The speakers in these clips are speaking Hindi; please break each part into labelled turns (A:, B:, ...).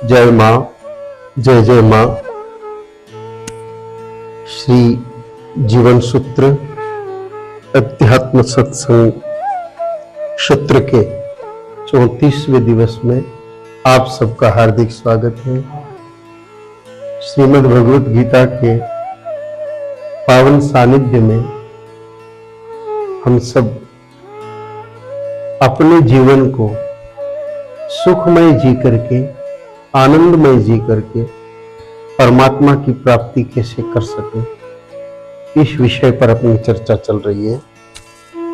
A: जय मां, जय जय मां। श्री जीवन सूत्र अध्यात्म सत्संग सत्र के 34वें दिवस में आप सबका हार्दिक स्वागत है। श्रीमद् भगवत गीता के पावन सानिध्य में हम सब अपने जीवन को सुखमय जी करके, आनंदमय जी करके परमात्मा की प्राप्ति कैसे कर सके, इस विषय पर अपनी चर्चा चल रही है।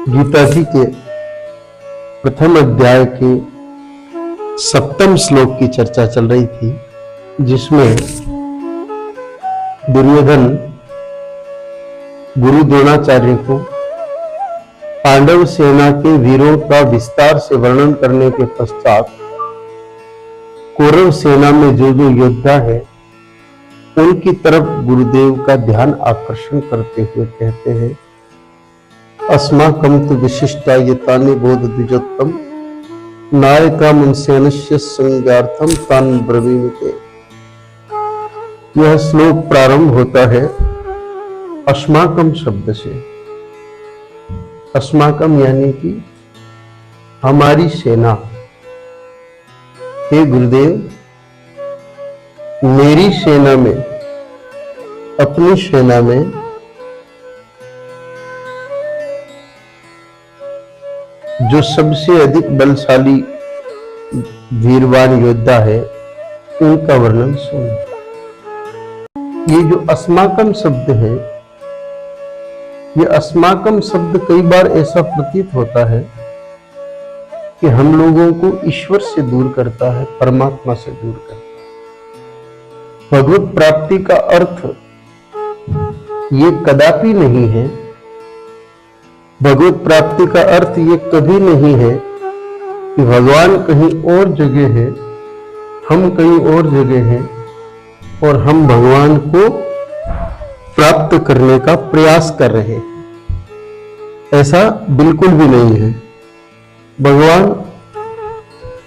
A: गीता जी के प्रथम अध्याय के 7वें श्लोक की चर्चा चल रही थी, जिसमें दुर्योधन गुरु द्रोणाचार्य को पांडव सेना के वीरों का विस्तार से वर्णन करने के पश्चात कौरव सेना में जो जो योद्धा है उनकी तरफ गुरुदेव का ध्यान आकर्षण करते हुए कहते हैं, अस्माकं तु विशिष्टायतानि बोध द्विजोत्तम नायका मुंसेनस्य संज्ञार्थम तान् ब्रवीमि। यह श्लोक प्रारंभ होता है अस्माकं शब्द से। अस्माकं यानी कि हमारी सेना। हे गुरुदेव, मेरी सेना में, अपनी सेना में जो सबसे अधिक बलशाली वीरवान योद्धा है, उनका वर्णन सुनो। ये जो अस्माकं शब्द है, ये अस्माकं शब्द कई बार ऐसा प्रतीत होता है कि हम लोगों को ईश्वर से दूर करता है, परमात्मा से दूर करता है। भगवत प्राप्ति का अर्थ ये कदापि नहीं है, भगवत प्राप्ति का अर्थ ये कभी नहीं है कि भगवान कहीं और जगह है, हम कहीं और जगह हैं और हम भगवान को प्राप्त करने का प्रयास कर रहे हैं। ऐसा बिल्कुल भी नहीं है। भगवान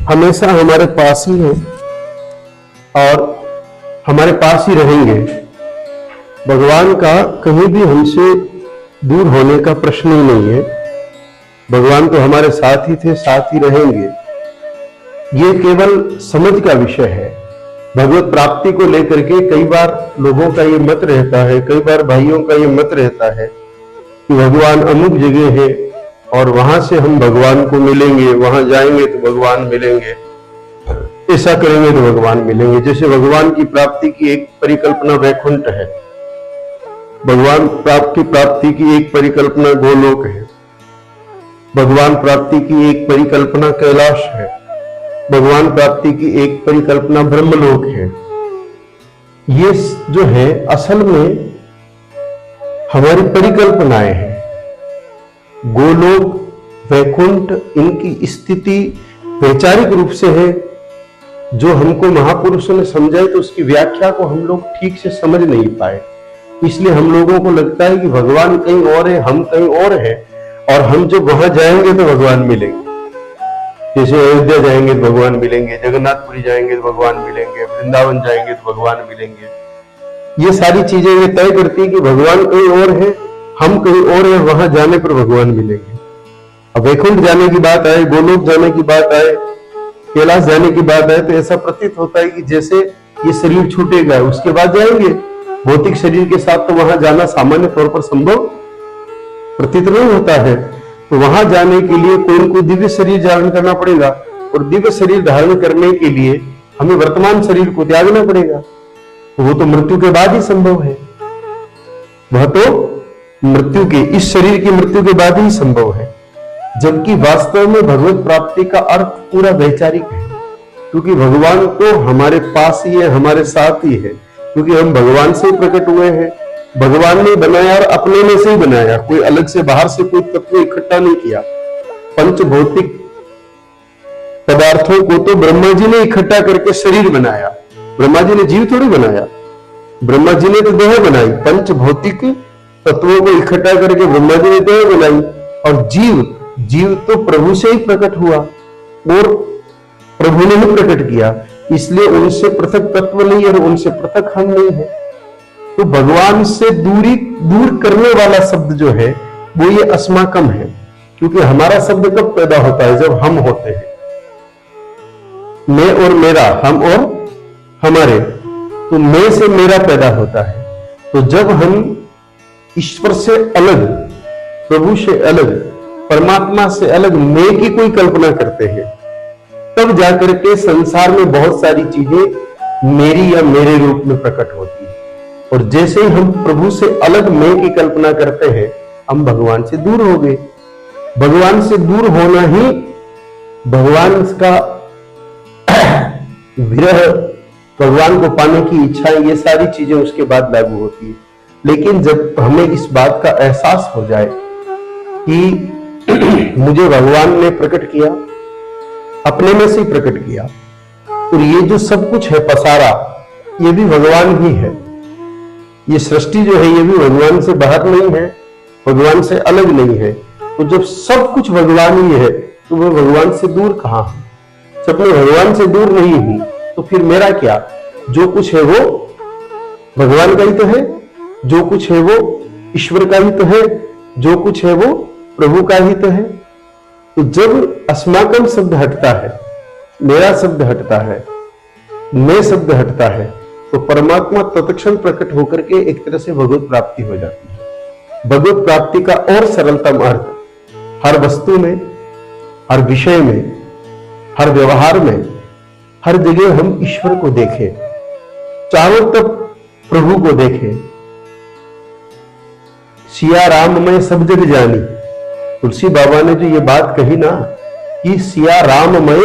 A: हमेशा हमारे पास ही है और हमारे पास ही रहेंगे। भगवान का कहीं भी हमसे दूर होने का प्रश्न ही नहीं है। भगवान तो हमारे साथ ही थे, साथ ही रहेंगे। ये केवल समझ का विषय है। भगवत प्राप्ति को लेकर के कई बार लोगों का ये मत रहता है, कई बार भाइयों का ये मत रहता है कि भगवान अमुक जगह है और वहां से हम भगवान को मिलेंगे, वहां जाएंगे तो भगवान मिलेंगे, ऐसा करेंगे तो भगवान मिलेंगे। जैसे भगवान की प्राप्ति की एक परिकल्पना वैकुंठ है, भगवान प्राप्ति की एक परिकल्पना गोलोक है, भगवान प्राप्ति की एक परिकल्पना कैलाश है, भगवान प्राप्ति की एक परिकल्पना ब्रह्मलोक है। ये जो है असल में हमारी परिकल्पनाएं हैं। गोलोक, वैकुंठ, इनकी स्थिति वैचारिक रूप से है। जो हमको महापुरुषों ने समझाई तो उसकी व्याख्या को हम लोग ठीक से समझ नहीं पाए। इसलिए हम लोगों को लगता है कि भगवान कहीं और है, हम कहीं और है, और हम जब वहां जाएंगे तो भगवान मिलेंगे। जैसे अयोध्या जाएंगे तो भगवान मिलेंगे, जगन्नाथपुरी जाएंगे तो भगवान मिलेंगे, वृंदावन जाएंगे तो भगवान मिलेंगे। ये सारी चीजें ये तय करती है कि भगवान कहीं और है, हम कहीं और है, वहां जाने पर भगवान मिलेंगे। अब वैकुंठ जाने की बात आए, गोलोक जाने की बात आए, कैलाश जाने की बात आए, तो ऐसा प्रतीत होता है कि जैसे ये शरीर छूटेगा उसके बाद जाएंगे। भौतिक शरीर के साथ तो वहां जाना सामान्य तौर पर संभव प्रतीत नहीं होता है। तो वहां जाने के लिए कोई को दिव्य शरीर धारण करना पड़ेगा, और दिव्य शरीर धारण करने के लिए हमें वर्तमान शरीर को त्यागना पड़ेगा। तो वो तो मृत्यु के बाद ही संभव है। वह तो मृत्यु के, इस शरीर की मृत्यु के बाद ही संभव है। जबकि वास्तव में भगवत प्राप्ति का अर्थ पूरा वैचारिक है, क्योंकि भगवान तो हमारे पास ही है, हमारे साथ ही है, क्योंकि हम भगवान से ही प्रकट हुए हैं। भगवान ने बनाया और अपने में से ही बनाया, कोई अलग से बाहर से कोई तत्व इकट्ठा नहीं किया। पंच भौतिक पदार्थों को तो ब्रह्मा जी ने इकट्ठा करके शरीर बनाया। ब्रह्मा जी ने जीव थोड़ी बनाया, ब्रह्मा जी ने तो देह बनाई। पंच भौतिक तत्वों को इकट्ठा करके ब्रह्मा जी ने देह बनाई, और जीव तो प्रभु से ही प्रकट हुआ और प्रभु ने ही प्रकट किया। इसलिए उनसे पृथक तत्व नहीं और उनसे पृथक हम नहीं है। तो भगवान से दूर करने वाला शब्द जो है वो ये अस्माकम है, क्योंकि हमारा शब्द कब पैदा होता है? जब हम होते हैं। मैं और मेरा, हम और हमारे, तो मैं से मेरा पैदा होता है। तो जब हम ईश्वर से अलग, प्रभु से अलग, परमात्मा से अलग मैं की कोई कल्पना करते हैं, तब जाकर के संसार में बहुत सारी चीजें मेरी या मेरे रूप में प्रकट होती है। और जैसे ही हम प्रभु से अलग मैं की कल्पना करते हैं, हम भगवान से दूर हो गए। भगवान से दूर होना ही भगवान का विरह, भगवान को पाने की इच्छा, ये सारी चीजें उसके बाद लागू होती है। लेकिन जब हमें इस बात का एहसास हो जाए कि मुझे भगवान ने प्रकट किया, अपने में से ही प्रकट किया, और ये जो सब कुछ है पसारा, ये भी भगवान ही है। ये सृष्टि जो है ये भी भगवान से बाहर नहीं है, भगवान से अलग नहीं है। तो जब सब कुछ भगवान ही है तो वह भगवान से दूर कहां है? जब मैं भगवान से दूर नहीं हूं तो फिर मेरा क्या? जो कुछ है वो भगवान का ही तो है, जो कुछ है वो ईश्वर का ही तो है, जो कुछ है वो प्रभु का ही तो है। तो जब अस्माकम शब्द हटता है, मेरा शब्द हटता है, मैं शब्द हटता है, तो परमात्मा तत्क्षण प्रकट होकर के एक तरह से भगवत प्राप्ति हो जाती है। भगवत प्राप्ति का और सरलतम अर्थ हर वस्तु में, हर विषय में, हर व्यवहार में, हर जगह हम ईश्वर को देखें, चारों तरफ प्रभु को देखें। सिया राम मैं सब जग जानी, तुलसी बाबा ने जो ये बात कही ना कि सिया राम मैं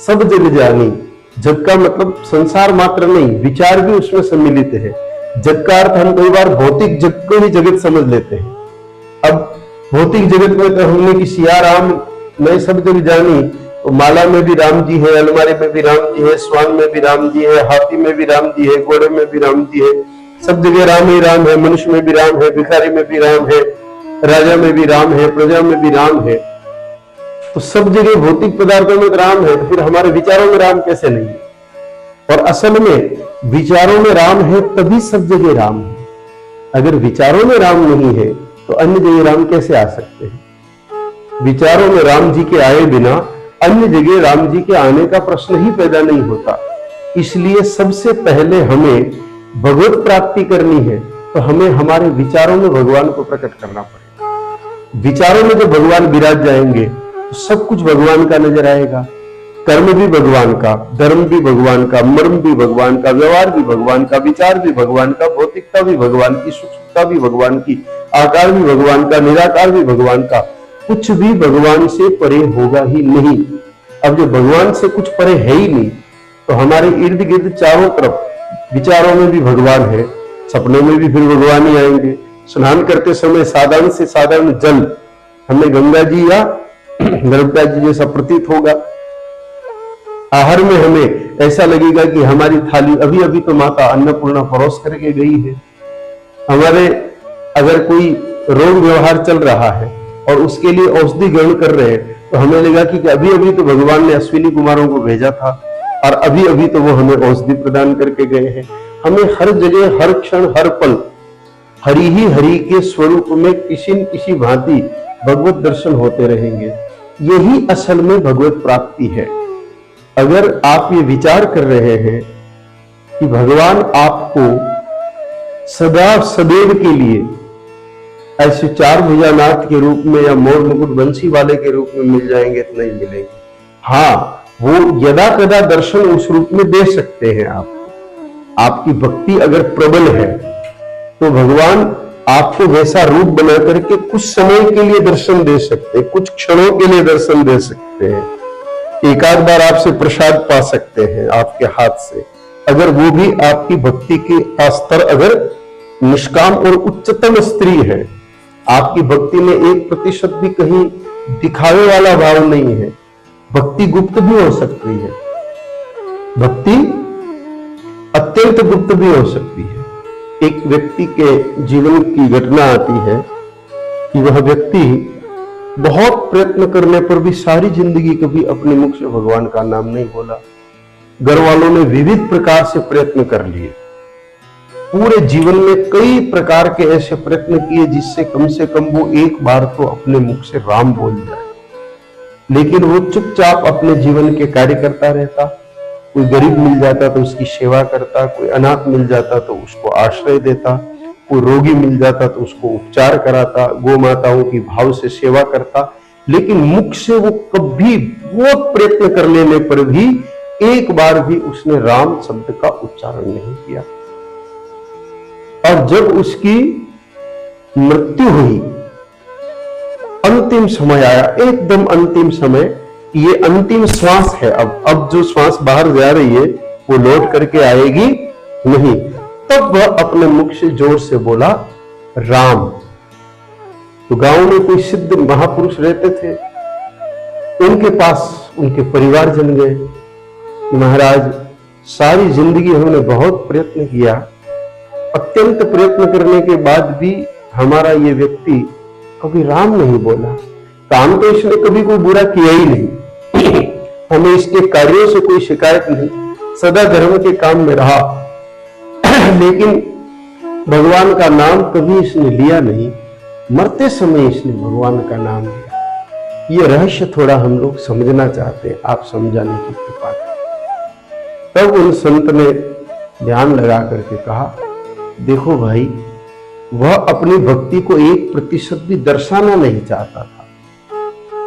A: सब जग जानी, जग का मतलब संसार मात्र नहीं, विचार भी उसमें सम्मिलित है। जग का अर्थ हम कई बार भौतिक जग को ही जगत समझ लेते हैं। अब भौतिक जगत में तो हमने कि सिया राम मैं सब जग जानी, तो माला में भी राम जी है, अलमारी में भी राम जी है, स्वान में भी राम जी है, हाथी में भी राम जी है, घोड़े में भी राम जी है, सब जगह राम ही राम है। मनुष्य में भी राम है, भिखारी में भी राम है, राजा में भी राम है, प्रजा में भी राम है। तो सब जगह भौतिक पदार्थों में राम है, तो फिर हमारे विचारों में राम कैसे नहीं है? और असल में विचारों में राम है तभी सब जगह राम है। अगर विचारों में राम नहीं है तो अन्य जगह राम कैसे आ सकते हैं? विचारों में राम जी के आए बिना अन्य जगह राम जी के आने का प्रश्न ही पैदा नहीं होता। इसलिए सबसे पहले हमें भगवत प्राप्ति करनी है तो हमें हमारे विचारों में भगवान को प्रकट करना पड़ेगा। विचारों में जब भगवान विराज जाएंगे तो सब कुछ भगवान का नजर आएगा। कर्म भी भगवान का, धर्म भी भगवान का, मर्म भी भगवान का, व्यवहार भी भगवान का, विचार भी भगवान का, भौतिकता भी भगवान की, सूक्ष्मता भी भगवान की, आकार भी भगवान का, निराकार भी भगवान का। कुछ भी भगवान से परे होगा ही नहीं। अब जो भगवान से कुछ परे है ही नहीं तो हमारे इर्द गिर्द चारों तरफ विचारों में भी भगवान है, सपनों में भी फिर भगवान ही आएंगे। स्नान करते समय साधारण से साधारण जल हमें गंगा जी या नर्मदा जी जैसा प्रतीत होगा। आहार में हमें ऐसा लगेगा कि हमारी थाली अभी अभी तो माता अन्नपूर्णा परोस करके गई है। हमारे अगर कोई रोग व्यवहार चल रहा है और उसके लिए औषधि ग्रहण कर रहे हैं तो हमें लगेगा कि अभी अभी तो भगवान ने अश्विनी कुमारों को भेजा था और अभी अभी तो वो हमें औषधि प्रदान करके गए हैं। हमें हर जगह, हर क्षण, हर पल हरि ही हरि के स्वरूप में किसी न किसी भांति भगवत दर्शन होते रहेंगे। यही असल में भगवत प्राप्ति है। अगर आप ये विचार कर रहे हैं कि भगवान आपको सदा सदैव के लिए ऐसे चार भुजानाथ के रूप में या मोर मुकुट बंसी वाले के रूप में मिल जाएंगे तो नहीं मिलेंगे। हाँ, वो यदा कदा दर्शन उस रूप में दे सकते हैं आपको। आपकी भक्ति अगर प्रबल है तो भगवान आपको वैसा रूप बना करके कुछ समय के लिए दर्शन दे सकते हैं, कुछ क्षणों के लिए दर्शन दे सकते हैं। एक आध बार आपसे प्रसाद पा सकते हैं आपके हाथ से, अगर वो भी आपकी भक्ति के स्तर अगर निष्काम और उच्चतम स्त्री है। आपकी भक्ति में 1% भी कहीं दिखावे वाला भाव नहीं है। भक्ति गुप्त भी हो सकती है, भक्ति अत्यंत गुप्त भी हो सकती है। एक व्यक्ति के जीवन की घटना आती है कि वह व्यक्ति बहुत प्रयत्न करने पर भी सारी जिंदगी कभी अपने मुख से भगवान का नाम नहीं बोला। घर वालों ने विविध प्रकार से प्रयत्न कर लिए, पूरे जीवन में कई प्रकार के ऐसे प्रयत्न किए जिससे कम से कम वो एक बार तो अपने मुख से राम बोल जाए, लेकिन वो चुपचाप अपने जीवन के कार्य करता रहता। कोई गरीब मिल जाता तो उसकी सेवा करता, कोई अनाथ मिल जाता तो उसको आश्रय देता, कोई रोगी मिल जाता तो उसको उपचार कराता, गौ माताओं की भाव से सेवा करता। लेकिन मुख से वो कभी बहुत प्रयत्न कर लेने पर भी एक बार भी उसने राम शब्द का उच्चारण नहीं किया। और जब उसकी मृत्यु हुई, अंतिम समय आया, एकदम अंतिम समय, ये अंतिम श्वास है, अब जो श्वास बाहर जा रही है वो लौट करके आएगी नहीं, तब वह अपने मुख से जोर से बोला राम। तो गांव में कोई सिद्ध महापुरुष रहते थे, उनके पास उनके परिवारजन गए, महाराज सारी जिंदगी हमने बहुत प्रयत्न किया, अत्यंत प्रयत्न करने के बाद भी हमारा ये व्यक्ति कभी राम नहीं बोला। काम तो इसने कभी कोई बुरा किया ही नहीं, हमें इसके कार्यों से कोई शिकायत नहीं, सदा धर्म के काम में रहा, लेकिन भगवान का नाम कभी इसने लिया नहीं, मरते समय इसने भगवान का नाम लिया। ये रहस्य थोड़ा हम लोग समझना चाहते हैं, आप समझाने की कृपा करें। तब उन संत ने ध्यान लगा करके कहा, देखो भाई, वह अपनी भक्ति को 1% भी दर्शाना नहीं चाहता था,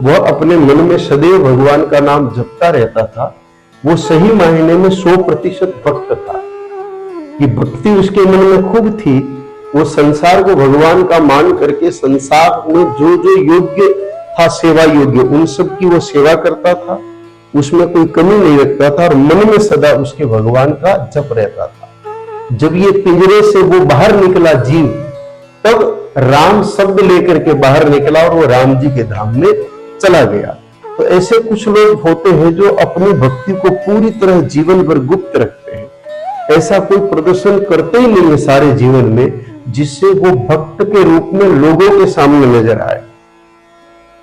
A: वह अपने मन में सदैव भगवान का नाम जपता रहता था। वो सही मायने में 100% भक्त था, कि भक्ति उसके मन में खूब थी। वो संसार को भगवान का मान करके संसार में जो जो योग्य था, सेवा योग्य, उन सब की वो सेवा करता था, उसमें कोई कमी नहीं रखता था, और मन में सदा उसके भगवान का जप रहता था। जब ये पिंजरे से वो बाहर निकला जीव, तब राम शब्द लेकर के बाहर निकला और वो राम जी के धाम में चला गया। तो ऐसे कुछ लोग होते हैं जो अपनी भक्ति को पूरी तरह जीवन भर गुप्त रखते हैं, ऐसा कोई प्रदर्शन करते ही नहीं है सारे जीवन में, जिससे वो भक्त के रूप में लोगों के सामने नजर आए।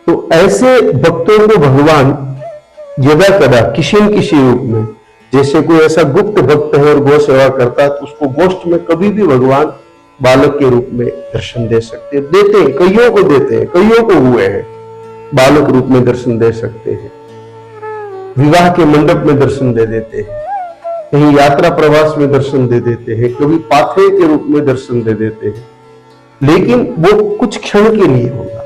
A: तो ऐसे भक्तों को भगवान यदा कदा किसी न किसी रूप में, जैसे कोई ऐसा गुप्त भक्त है और गौ सेवा करता है, तो उसको गोष्ठ में कभी भी भगवान बालक के रूप में दर्शन दे सकते हैं, देते हैं, कईयों को देते हैं, कईयों को हुए हैं, बालक रूप में दर्शन दे सकते हैं, विवाह के मंडप में दर्शन दे देते हैं, कहीं यात्रा प्रवास में दर्शन दे देते हैं, कभी पाथरे के रूप में दर्शन दे देते हैं, लेकिन वो कुछ क्षण के लिए होगा।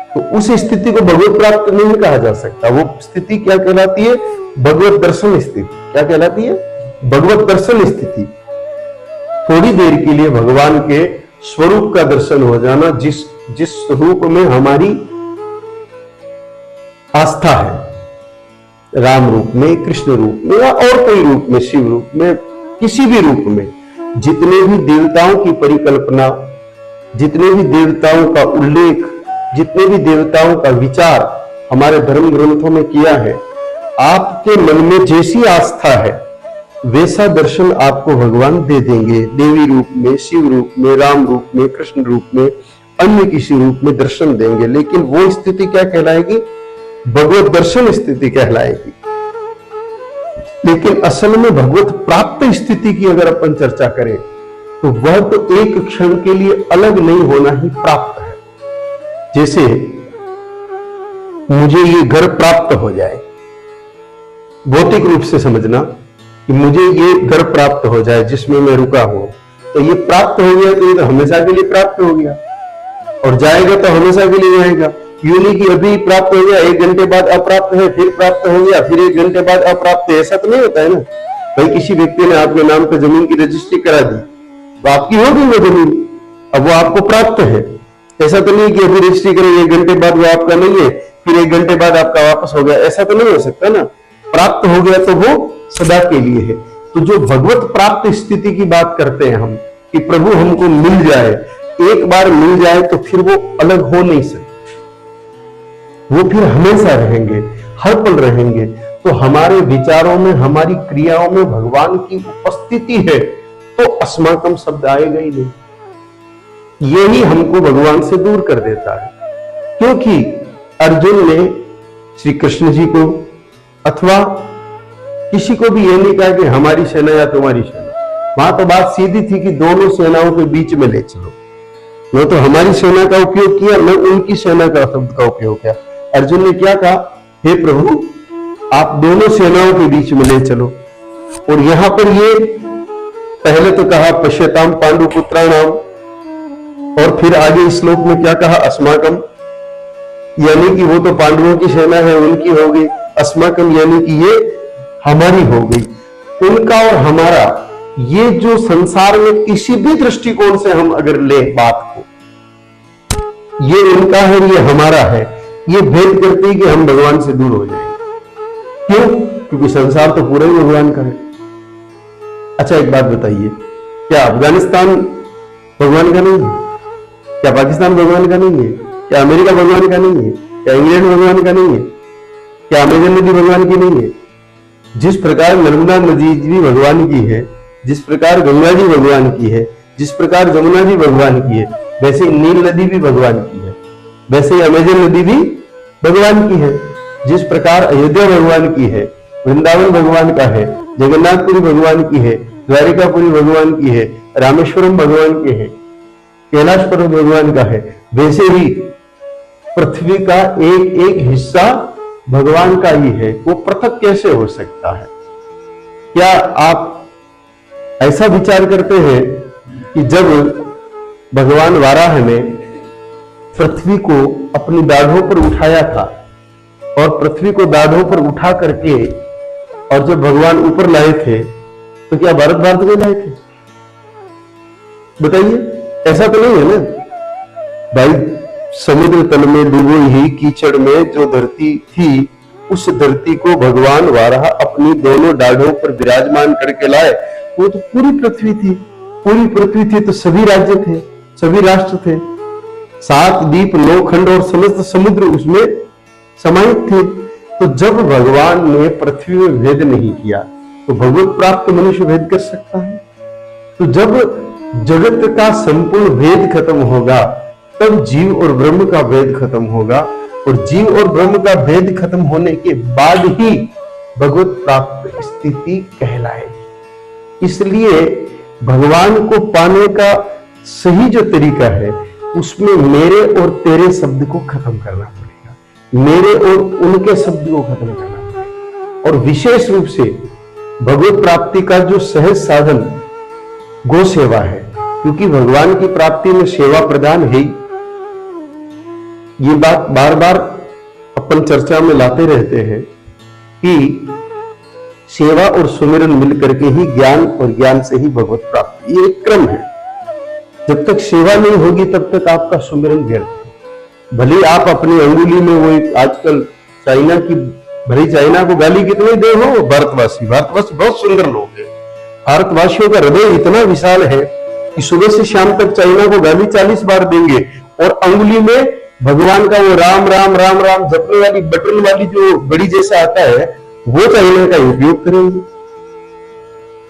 A: तो उस स्थिति को भगवत प्राप्त नहीं कहा जा सकता। वो स्थिति क्या कहलाती है? भगवत दर्शन स्थिति। क्या कहलाती है? भगवत दर्शन स्थिति। थोड़ी देर के लिए भगवान के स्वरूप का दर्शन हो जाना, जिस रूप में हमारी आस्था है, राम रूप में, कृष्ण रूप में, या और कोई रूप में, शिव रूप में, किसी भी रूप में, जितने भी देवताओं की परिकल्पना, जितने भी देवताओं का उल्लेख, जितने भी देवताओं का विचार हमारे धर्म ग्रंथों में किया है, आपके मन में जैसी आस्था है वैसा दर्शन आपको भगवान दे देंगे। देवी रूप में, शिव रूप में, राम रूप में, कृष्ण रूप में, अन्य किसी रूप में दर्शन देंगे। लेकिन वो स्थिति क्या कहलाएगी? भगवत दर्शन स्थिति कहलाएगी। लेकिन असल में भगवत प्राप्त स्थिति की अगर अपन चर्चा करें तो वह तो एक क्षण के लिए अलग नहीं होना ही प्राप्त है। जैसे मुझे ये घर प्राप्त हो जाए, भौतिक रूप से समझना कि मुझे ये घर प्राप्त हो जाए जिसमें मैं रुका हूं, तो ये प्राप्त हो गया तो ये तो हमेशा के लिए प्राप्त हो गया, और जाएगा तो हमेशा के लिए जाएगा। यूं नहीं कि अभी प्राप्त हो गया, 1 घंटे बाद अप्राप्त है, फिर प्राप्त हो गया, फिर 1 घंटे बाद अप्राप्त है, ऐसा तो नहीं होता है ना। भाई किसी व्यक्ति ने आपके नाम पर जमीन की रजिस्ट्री करा दी तो आपकी हो गई वो जमीन, अब वो आपको प्राप्त है। ऐसा तो नहीं कि अभी रजिस्ट्री करें 1 घंटे बाद वो आपका नहीं है, फिर 1 घंटे बाद आपका वापस हो गया, ऐसा तो नहीं हो सकता ना। प्राप्त हो गया तो वो सदा के लिए है। तो जो भगवत प्राप्त स्थिति की बात करते हैं हम, कि प्रभु हमको मिल जाए, एक बार मिल जाए तो फिर वो अलग हो नहीं सकते, वो फिर हमेशा रहेंगे, हर पल रहेंगे। तो हमारे विचारों में, हमारी क्रियाओं में भगवान की उपस्थिति है तो अस्माकम शब्द आएगा ही नहीं। यही हमको भगवान से दूर कर देता है, क्योंकि अर्जुन ने श्री कृष्ण जी को, अथवा किसी को भी ये नहीं कहा कि हमारी सेना या तुम्हारी सेना। वहां तो बात सीधी थी कि दोनों सेनाओं के बीच में ले चलो। न तो हमारी सेना का उपयोग किया, न उनकी सेना का शब्द का उपयोग किया। अर्जुन ने क्या कहा, हे प्रभु आप दोनों सेनाओं के बीच में ले चलो। और यहां पर ये पहले तो कहा पश्यताम पांडु पुत्राणाम, और फिर आगे इस श्लोक में क्या कहा, अस्माकम, यानी कि वो तो पांडवों की सेना है, उनकी हो गई। अस्माकम यानी कि ये हमारी हो गई। उनका और हमारा, ये जो संसार में किसी भी दृष्टिकोण से हम अगर ले बात को, ये उनका है, ये हमारा है, ये भेद करती है कि हम भगवान से दूर हो जाएंगे। क्यों? क्योंकि संसार तो पूरा ही भगवान का है। अच्छा एक बात बताइए, क्या अफगानिस्तान भगवान का नहीं है? क्या पाकिस्तान भगवान का नहीं है? क्या अमेरिका भगवान का नहीं है? क्या इंग्लैंड भगवान का नहीं है? क्या अमेजन नदी भगवान की नहीं है? जिस प्रकार नर्मदा नदी भी भगवान की है, जिस प्रकार गंगा जी भगवान की है, जिस प्रकार जमुना जी भगवान की है, वैसे नील नदी भी भगवान की है, वैसे अमेजन नदी भी भगवान की है। जिस प्रकार अयोध्या भगवान की है, वृंदावन भगवान का है, जगन्नाथपुरी भगवान की है, द्वारिकापुरी भगवान की है, रामेश्वरम भगवान के है, कैलाश पर्वत भगवान का है, वैसे ही पृथ्वी का एक एक हिस्सा भगवान का ही है। वो पृथक कैसे हो सकता है? क्या आप ऐसा विचार करते हैं कि जब भगवान वाराह ने पृथ्वी को अपनी दाढ़ों पर उठाया था और पृथ्वी को दाढ़ों पर उठा करके और जब भगवान ऊपर लाए थे, तो क्या भारत में लाए थे? बताइए, ऐसा तो नहीं है ना भाई। समुद्र तल में डूबी ही कीचड़ में जो धरती थी, उस धरती को भगवान वाराह अपनी दोनों डाढ़ों पर विराजमान करके लाए। वो तो पूरी पृथ्वी थी, पूरी पृथ्वी थी तो सभी राज्य थे, सभी राष्ट्र थे, 7 द्वीप 9 खंड और समस्त समुद्र उसमें समाहित थे। तो जब भगवान ने पृथ्वी में भेद नहीं किया तो भगवत प्राप्त मनुष्य भेद कर सकता है? तो जब जगत का संपूर्ण भेद खत्म होगा, तब जीव और ब्रह्म का भेद खत्म होगा, और जीव और ब्रह्म का भेद खत्म होने के बाद ही भगवत प्राप्त स्थिति कहलाएगी। इसलिए भगवान को पाने का सही जो तरीका है, उसमें मेरे और तेरे शब्द को खत्म करना पड़ेगा, मेरे और उनके शब्द को खत्म करना पड़ेगा। और विशेष रूप से भगवत प्राप्ति का जो सहज साधन गो सेवा है, क्योंकि भगवान की प्राप्ति में सेवा प्रदान है। ये बात बार बार अपन चर्चा में लाते रहते हैं कि सेवा और सुमिरन मिलकर के ही ज्ञान, और ज्ञान से ही भगवत प्राप्ति, ये एक क्रम है। जब तक सेवा नहीं होगी तब तक आपका सुमिरन व्यर्थ है। भले आप अपनी अंगुली में वो एक आजकल चाइना की, भले चाइना को गाली कितनी दे हो, भारतवासी बहुत सुंदर लोग हैं। भारतवासियों का हृदय इतना विशाल है कि सुबह से शाम तक चाइना को गाली 40 बार देंगे, और अंगुली में भगवान का वो राम राम राम राम जपने वाली बटन वाली जो घड़ी जैसा आता है, वो चाइना का उपयोग करेंगे।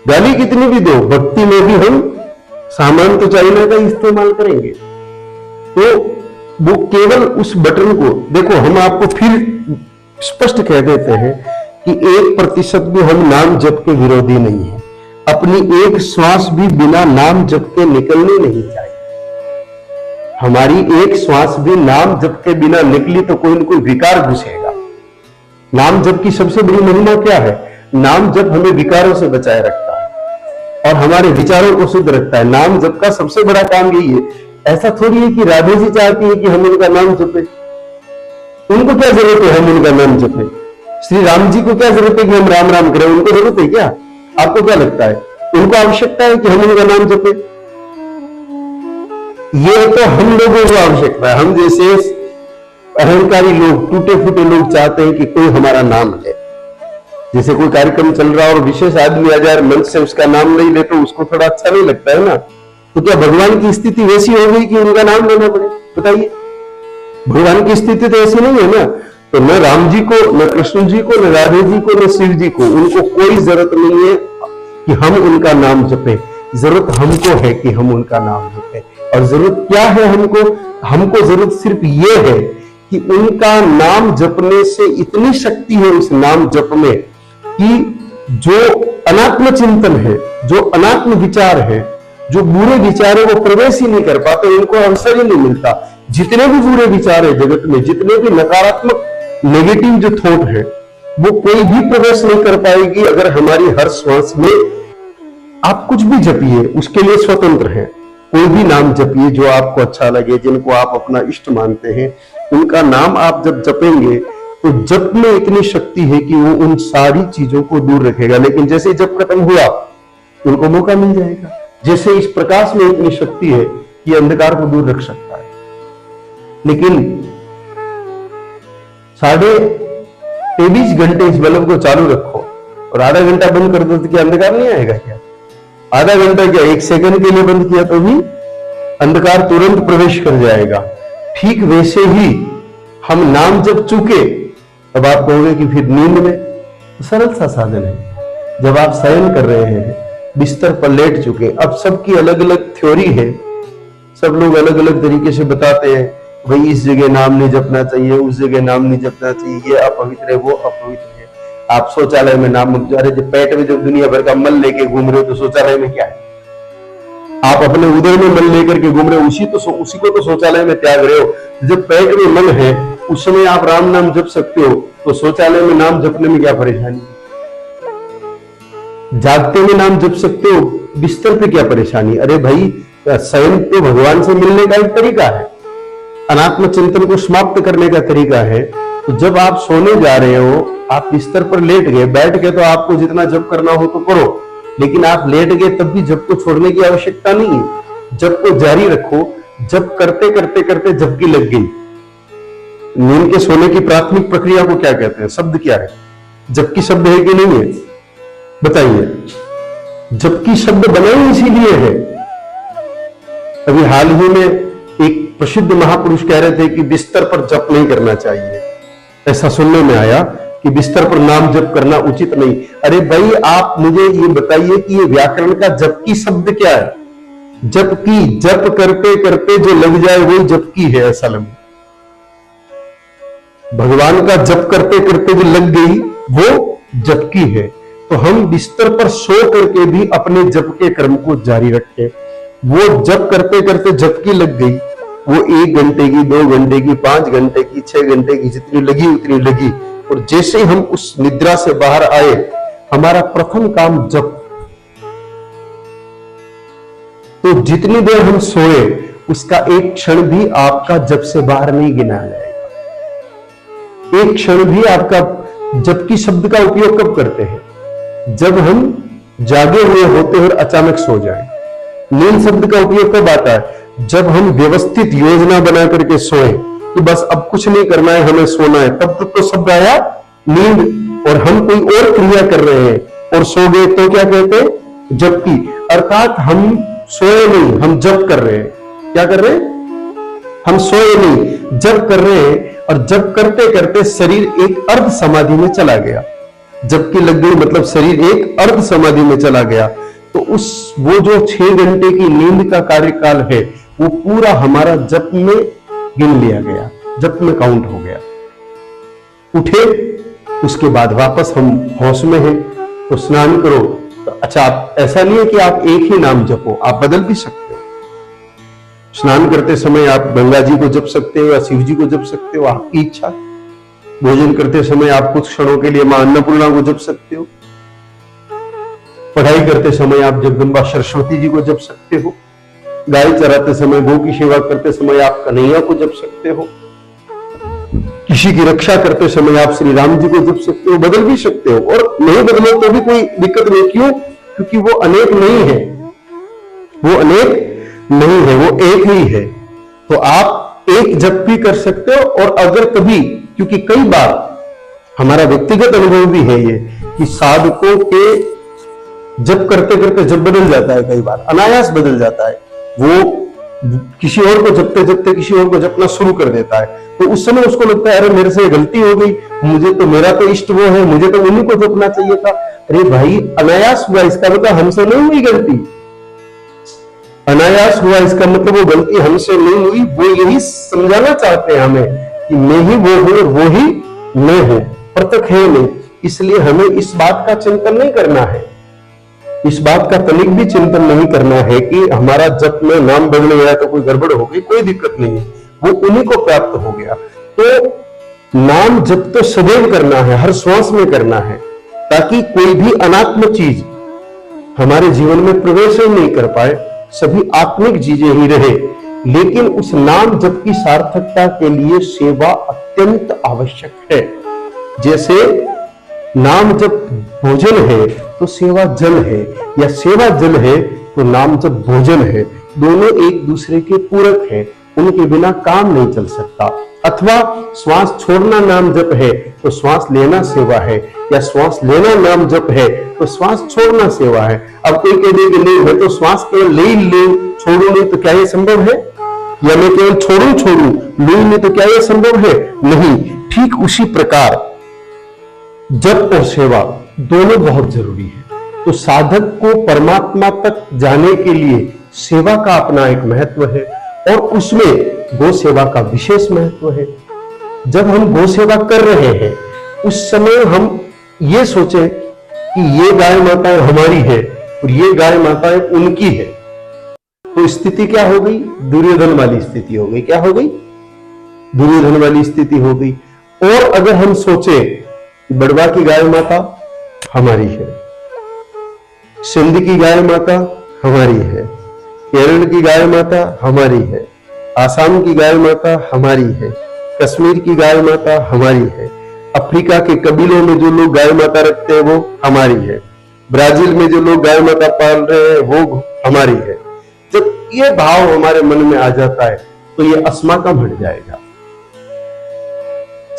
A: गाली कितनी भी दो, भक्ति में भी हम सामान तो चाइना का इस्तेमाल करेंगे। तो वो केवल उस बटन को देखो, हम आपको फिर स्पष्ट कह देते हैं कि 1% भी हम नाम जप के विरोधी नहीं है। अपनी एक श्वास भी बिना नाम जप के निकलनी नहीं चाहिए। हमारी एक श्वास भी नाम जप के बिना निकली तो कोई न कोई विकार घुसेगा। नाम जप की सबसे बड़ी महिमा क्या है? नाम जप हमें विकारों से बचाए रखता है और हमारे विचारों को शुद्ध रखता है। नाम जप का सबसे बड़ा काम यही है। ऐसा थोड़ी है कि राधे जी चाहती है कि हम उनका नाम जपे। उनको क्या जरूरत है हम उनका नाम जपे? श्री राम जी को क्या जरूरत है कि हम राम राम करें? उनको जरूरत है क्या? आपको क्या लगता है? उनको आवश्यकता है कि हम उनका नाम जपे? ये तो हम लोगों को आवश्यकता है। हम जैसे अहंकारी लोग, टूटे फूटे लोग चाहते हैं कि कोई हमारा नाम ले। जैसे कोई कार्यक्रम चल रहा और विशेष आदमी आ जाए, मंच से उसका नाम नहीं ले तो उसको थोड़ा अच्छा नहीं लगता है ना। तो क्या भगवान की स्थिति वैसी हो गई कि उनका नाम लेना पड़े? बताइए, भगवान की स्थिति तो ऐसी नहीं है ना। तो न राम जी को, न कृष्ण जी को, न राधे जी को, न शिव जी को, उनको कोई जरूरत नहीं है कि हम उनका नाम जपे। जरूरत हमको है कि हम उनका नाम जपे। और जरूरत क्या है हमको? हमको जरूरत सिर्फ ये है कि उनका नाम जपने से इतनी शक्ति है उस नाम जप में कि जो अनात्म चिंतन है, जो अनात्म विचार है, जो बुरे विचार है, वो प्रवेश ही नहीं कर पाते, उनको अवसर ही नहीं मिलता। जितने भी बुरे विचार है जगत में, जितने भी नकारात्मक नेगेटिव जो थॉट है, वो कोई भी प्रवेश नहीं कर पाएगी अगर हमारी हर श्वास में आप कुछ भी जपिए, उसके लिए स्वतंत्र है। कोई भी नाम जपिए जो आपको अच्छा लगे, जिनको आप अपना इष्ट मानते हैं, उनका नाम आप जब जपेंगे तो जप में इतनी शक्ति है कि वो उन सारी चीजों को दूर रखेगा। लेकिन जैसे जप खत्म हुआ, उनको मौका मिल जाएगा। जैसे इस प्रकाश में इतनी शक्ति है कि अंधकार को दूर रख सकता है, लेकिन 23.5 घंटे इस बल्ब को चालू रखो और आधा घंटा बंद कर दो तो क्या अंधकार नहीं आएगा क्या? आधा घंटा क्या, 1 सेकंड के लिए बंद किया तो भी अंधकार तुरंत प्रवेश कर जाएगा। ठीक वैसे ही हम नाम जब चुके, तब आप कहोगे कि फिर नींद में, तो सरल सा साधन है। जब आप शयन कर रहे हैं, बिस्तर पर लेट चुके, अब सबकी अलग अलग थ्योरी है, सब लोग अलग अलग तरीके से बताते हैं, भाई इस जगह नाम नहीं जपना चाहिए, उस जगह नाम नहीं जपना चाहिए, ये अपवित्र है, वो अपवित्र है। आप शौचालय में नाम मत, अरे जब पेट में जब दुनिया भर का मल लेके घूम रहे हो तो शौचालय में क्या है? आप अपने उदर में मल लेकर के घूम रहे हो, उसी को तो शौचालय में त्याग रहे हो। जब पेट में मन है उस समय आप राम नाम जप सकते हो, तो शौचालय में नाम जपने में क्या परेशानी? जागते में नाम जप सकते हो, बिस्तर पे क्या परेशानी? अरे भाई, शयन तो भगवान से मिलने का एक तरीका है, अनात्म चिंतन को समाप्त करने का तरीका है। तो जब आप सोने जा रहे हो, आप बिस्तर पर लेट गए, बैठ गए तो आपको जितना जप करना हो तो करो, लेकिन आप लेट गए तब भी जप को छोड़ने की आवश्यकता नहीं है। जप को जारी रखो। जप करते करते करते झपकी लग गई। नींद के सोने की प्राथमिक प्रक्रिया को क्या कहते हैं? शब्द क्या है? जबकि शब्द है कि नहीं है? बताइए। जबकि शब्द बना ही इसीलिए है। अभी हाल ही में एक प्रसिद्ध महापुरुष कह रहे थे कि बिस्तर पर जप नहीं करना चाहिए। ऐसा सुनने में आया कि बिस्तर पर नाम जप करना उचित नहीं। अरे भाई, आप मुझे ये बताइए कि ये व्याकरण का जबकि शब्द क्या है? जबकि, जप करते करते जो लग जाए वही जबकि है असल में। भगवान का जप करते करते जो लग गई वो जबकि है। तो हम बिस्तर पर सो करके भी अपने जप के क्रम को जारी रखें। वो जप करते करते जबकि लग गई, वो 1 घंटे की, 2 घंटे की, 5 घंटे की, 6 घंटे की, जितनी लगी उतनी लगी। और जैसे हम उस निद्रा से बाहर आए, हमारा प्रथम काम जप। तो जितनी देर हम सोए, उसका एक क्षण भी आपका जप से बाहर नहीं गिना जाएगा। एक क्षण भी आपका जबकि शब्द का उपयोग कब करते हैं? जब हम जागे हुए होते हैं और अचानक सो जाएं। नींद शब्द का उपयोग कब आता है? जब हम व्यवस्थित योजना बना करके सोए कि बस अब कुछ नहीं करना है, हमें सोना है, तब तक तो शब्द आया नींद। और हम कोई और क्रिया कर रहे हैं और सो गए तो क्या कहते हैं? जबकि। अर्थात हम सोए नहीं, हम जप कर रहे हैं। क्या कर रहे हैं? हम सोए नहीं, जप कर रहे हैं। और जप करते करते शरीर एक अर्ध समाधि में चला गया। जबकि लग गई मतलब शरीर एक अर्ध समाधि में चला गया। तो वो जो 6 घंटे की नींद का कार्यकाल है, वो पूरा हमारा जप में गिन लिया गया, जप में काउंट हो गया। उठे, उसके बाद वापस हम होश में हैं, तो स्नान करो। तो अच्छा, ऐसा नहीं है कि आप एक ही नाम जपो, आप बदल भी सकते हो। स्नान करते समय आप गंगा जी को जप सकते हो या शिव जी को जप सकते हो, आपकी इच्छा। भोजन करते समय आप कुछ क्षणों के लिए मां अन्नपूर्णा को जप सकते हो। पढ़ाई करते समय आप जगदम्बा सरस्वती जी को जप सकते हो। गाय चराते समय, गौ की सेवा करते समय आप कन्हैया को जप सकते हो। किसी की रक्षा करते समय आप श्री राम जी को जप सकते हो। बदल भी सकते हो, और नहीं बदले तो भी कोई दिक्कत नहीं। क्यों? क्योंकि वो अनेक नहीं है, वो अनेक नहीं है, वो एक ही है। तो आप एक जप भी कर सकते हो। और अगर कभी, क्योंकि कई बार हमारा व्यक्तिगत अनुभव भी है ये, कि साधकों के जप करते करते जप बदल जाता है, कई बार अनायास बदल जाता है। वो किसी और को जपते जपते किसी और को जपना शुरू कर देता है। तो उस समय उसको लगता है, अरे मेरे से गलती हो गई, मुझे तो, मेरा तो इष्ट वो है, मुझे तो उन्हीं को जपना चाहिए था। अरे भाई, अनायास हुआ, इसका मतलब हमसे नहीं हुई गलती। अनायास हुआ, इसका मतलब वो गलती हमसे नहीं हुई। वो यही समझाना चाहते हैं हमें कि मैं ही वो हूं और वो ही मैं हूं, पृथक है नहीं। इसलिए हमें इस बात का चिंतन नहीं करना है, इस बात का तनिक भी चिंतन नहीं करना है कि हमारा जप में नाम बदल गया तो कोई गड़बड़ हो गई, कोई दिक्कत नहीं है, वो उन्हीं को प्राप्त हो गया। तो नाम जप तो सदैव करना है, हर श्वास में करना है, ताकि कोई भी अनात्म चीज हमारे जीवन में प्रवेश ही नहीं कर पाए, सभी आत्मिक चीजें ही रहे। लेकिन उस नाम जप की सार्थकता के लिए सेवा अत्यंत आवश्यक है। जैसे नाम जप भोजन है तो सेवा जल है, या सेवा जल है तो नाम जप भोजन है, दोनों एक दूसरे के पूरक है, उनके बिना काम नहीं चल सकता। अथवा श्वास छोड़ना नाम जप है तो श्वास लेना सेवा है, या श्वास लेना नाम जप है तो श्वास छोड़ना सेवा है। अब कोई कह दे कि नहीं, मैं तो श्वास केवल ले ही ले, छोड़ू नहीं, तो क्या ये संभव है? या मैं केवल छोड़ू लू नहीं, तो क्या ये संभव है? नहीं। ठीक उसी प्रकार जप और सेवा दोनों बहुत जरूरी है। तो साधक को परमात्मा तक जाने के लिए सेवा का अपना एक महत्व है, और उसमें गो सेवा का विशेष महत्व है। जब हम गो सेवा कर रहे हैं उस समय हम ये सोचें कि ये गाय माता हमारी है और ये गाय माता उनकी है, तो स्थिति क्या हो गई? दुर्योधन वाली स्थिति हो गई। क्या हो गई? दुर्योधन वाली स्थिति हो गई। और अगर हम सोचें बड़वा की गाय माता हमारी है, सिंध की गाय माता हमारी है, केरल की गाय माता हमारी है, आसाम की गाय माता हमारी है, कश्मीर की गाय माता हमारी है, अफ्रीका के कबीलों में जो लोग गाय माता रखते हैं वो हमारी है, ब्राजील में जो लोग गाय माता पाल रहे हैं वो हमारी है। जब ये भाव हमारे मन में आ जाता है तो ये अस्माकम हट जाएगा।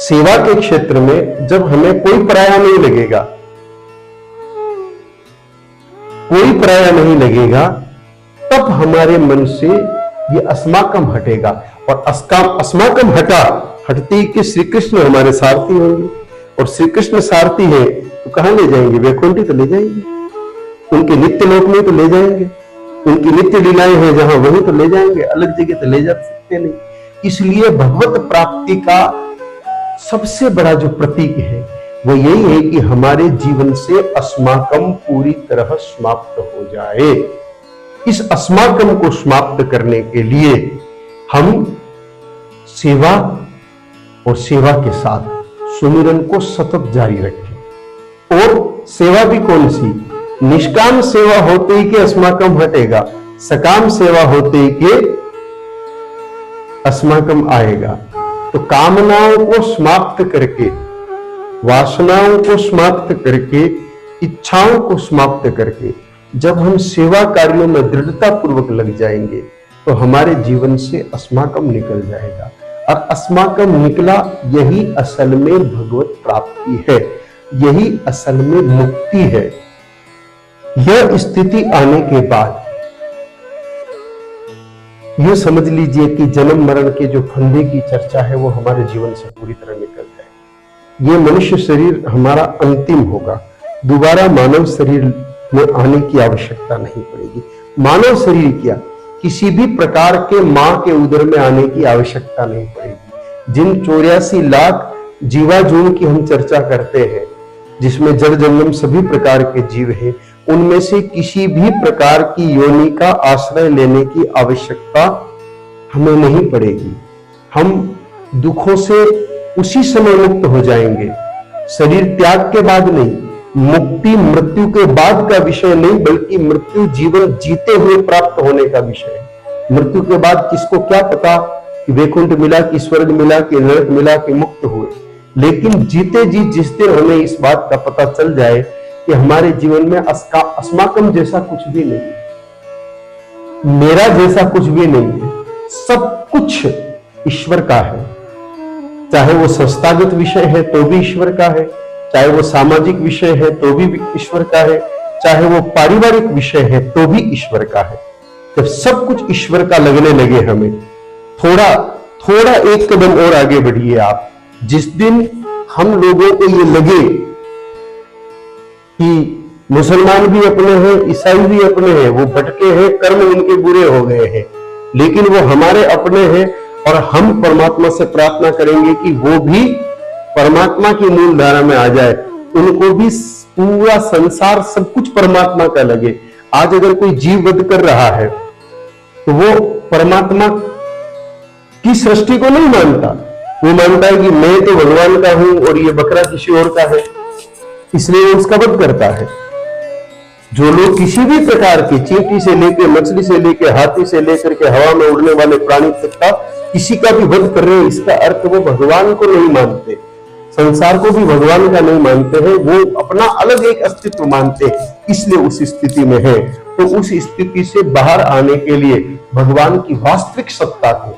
A: सेवा के क्षेत्र में जब हमें कोई पराया नहीं लगेगा, कोई पराया नहीं लगेगा, तब हमारे मन से ये अस्माकम हटेगा। और अस्माकम हटते ही कि श्री कृष्ण हमारे सारथी होंगे, और श्री कृष्ण सारथी है तो कहां ले जाएंगे? वैकुंठ तो ले जाएंगे, उनके नित्य लोक में तो ले जाएंगे, उनकी नित्य लीलाएं हैं जहां वहीं तो ले जाएंगे, अलग जगह तो ले जा सकते नहीं। इसलिए भगवत प्राप्ति का सबसे बड़ा जो प्रतीक है वो यही है कि हमारे जीवन से अस्माकम पूरी तरह समाप्त हो जाए। इस अस्माकम को समाप्त करने के लिए हम सेवा और सेवा के साथ सुमिरन को सतत जारी रखें। और सेवा भी कौन सी? निष्काम सेवा होते ही कि अस्माकम हटेगा, सकाम सेवा होते ही कि अस्माकम आएगा। तो कामनाओं को समाप्त करके, वासनाओं को समाप्त करके, इच्छाओं को समाप्त करके जब हम सेवा कार्यों में दृढ़ता पूर्वक लग जाएंगे तो हमारे जीवन से अस्माकम निकल जाएगा। और अस्माकम निकला, यही असल में भगवत प्राप्ति है, यही असल में मुक्ति है। यह स्थिति आने के बाद यह समझ लीजिए कि जन्म मरण के जो फंदे की चर्चा है वो हमारे जीवन से पूरी तरह निकल जाए। ये मनुष्य शरीर हमारा अंतिम होगा, दोबारा मानव शरीर में आने की आवश्यकता नहीं पड़ेगी। मानव शरीर क्या, किसी भी प्रकार के मां के उदर में आने की आवश्यकता नहीं पड़ेगी। जिन 84 लाख जीवाजून की हम चर्चा करते हैं, जिसमें जड़ जंगम सभी प्रकार के जीव हैं, उनमें से किसी भी प्रकार की योनि का आश्रय लेने की आवश्यकता हमें नहीं पड़ेगी। हम दुखों से उसी समय मुक्त हो जाएंगे, शरीर त्याग के बाद नहीं। मुक्ति मृत्यु के बाद का विषय नहीं, बल्कि मृत्यु जीवन जीते हुए प्राप्त होने का विषय है। मृत्यु के बाद किसको क्या पता कि वैकुंठ मिला, कि स्वर्ग मिला, कि नरक मिला, कि मुक्त हुए। लेकिन जीते जी जिस दिन हमें इस बात का पता चल जाए कि हमारे जीवन में अस्माकम जैसा कुछ भी नहीं है, मेरा जैसा कुछ भी नहीं है, सब कुछ ईश्वर का है। चाहे वो संस्थागत विषय है तो भी ईश्वर का है, चाहे वो सामाजिक विषय है तो भी ईश्वर का है, चाहे वो पारिवारिक विषय है तो भी ईश्वर का है। जब सब कुछ ईश्वर का लगने लगे हमें, थोड़ा एक कदम और आगे बढ़िए आप। जिस दिन हम लोगों को ये लगे कि मुसलमान भी अपने हैं, ईसाई भी अपने हैं, वो भटके हैं, कर्म उनके बुरे हो गए हैं, लेकिन वो हमारे अपने हैं, और हम परमात्मा से प्रार्थना करेंगे कि वो भी परमात्मा की मूल धारा में आ जाए, उनको भी पूरा संसार सब कुछ परमात्मा का लगे। आज अगर कोई जीव वध कर रहा है तो वो परमात्मा की सृष्टि को नहीं मानता, वो मानता है कि मैं तो भगवान का हूं और ये बकरा किसी और का है, इसलिए वो उसका वध करता है। जो लोग किसी भी प्रकार के, चींटी से लेकर, मछली से लेकर, हाथी से लेकर के हवा में उड़ने वाले प्राणी तक का किसी का भी वध कर रहे हैं, इसका अर्थ वो भगवान को नहीं मानते, संसार को भी भगवान का नहीं मानते हैं, वो अपना अलग एक अस्तित्व मानते हैं, इसलिए उस स्थिति में है। तो उस स्थिति से बाहर आने के लिए भगवान की वास्तविक सत्ता को,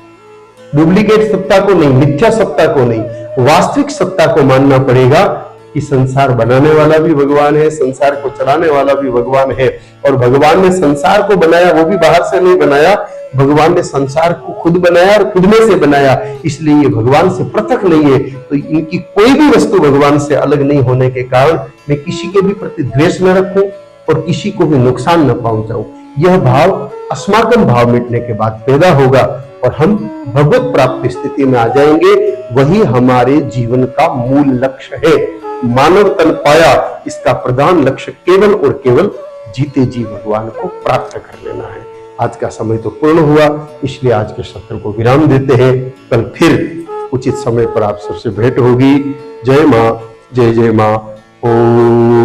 A: डुप्लीकेट सत्ता को नहीं, मिथ्या सत्ता को नहीं, वास्तविक सत्ता को मानना पड़ेगा कि संसार बनाने वाला भी भगवान है, संसार को चलाने वाला भी भगवान है, और भगवान ने संसार को बनाया वो भी बाहर से नहीं बनाया, भगवान ने संसार को खुद बनाया और खुद में से बनाया, इसलिए ये भगवान से पृथक नहीं है। तो इनकी कोई भी वस्तु भगवान से अलग नहीं होने के कारण मैं किसी के भी प्रति द्वेष न रखूं और किसी को भी नुकसान न पहुंचाऊं। यह भाव अस्माकं भाव मिटने के बाद पैदा होगा और हम भगवत प्राप्त स्थिति में आ जाएंगे। वही हमारे जीवन का मूल लक्ष्य है। मानव तन पाया, इसका प्रधान लक्ष्य केवल और केवल जीते जी भगवान को प्राप्त कर लेना है। आज का समय तो पूर्ण हुआ, इसलिए आज के सत्र को विराम देते हैं। कल फिर उचित समय पर आप सबसे भेंट होगी। जय मां, जय जय मां। ओम।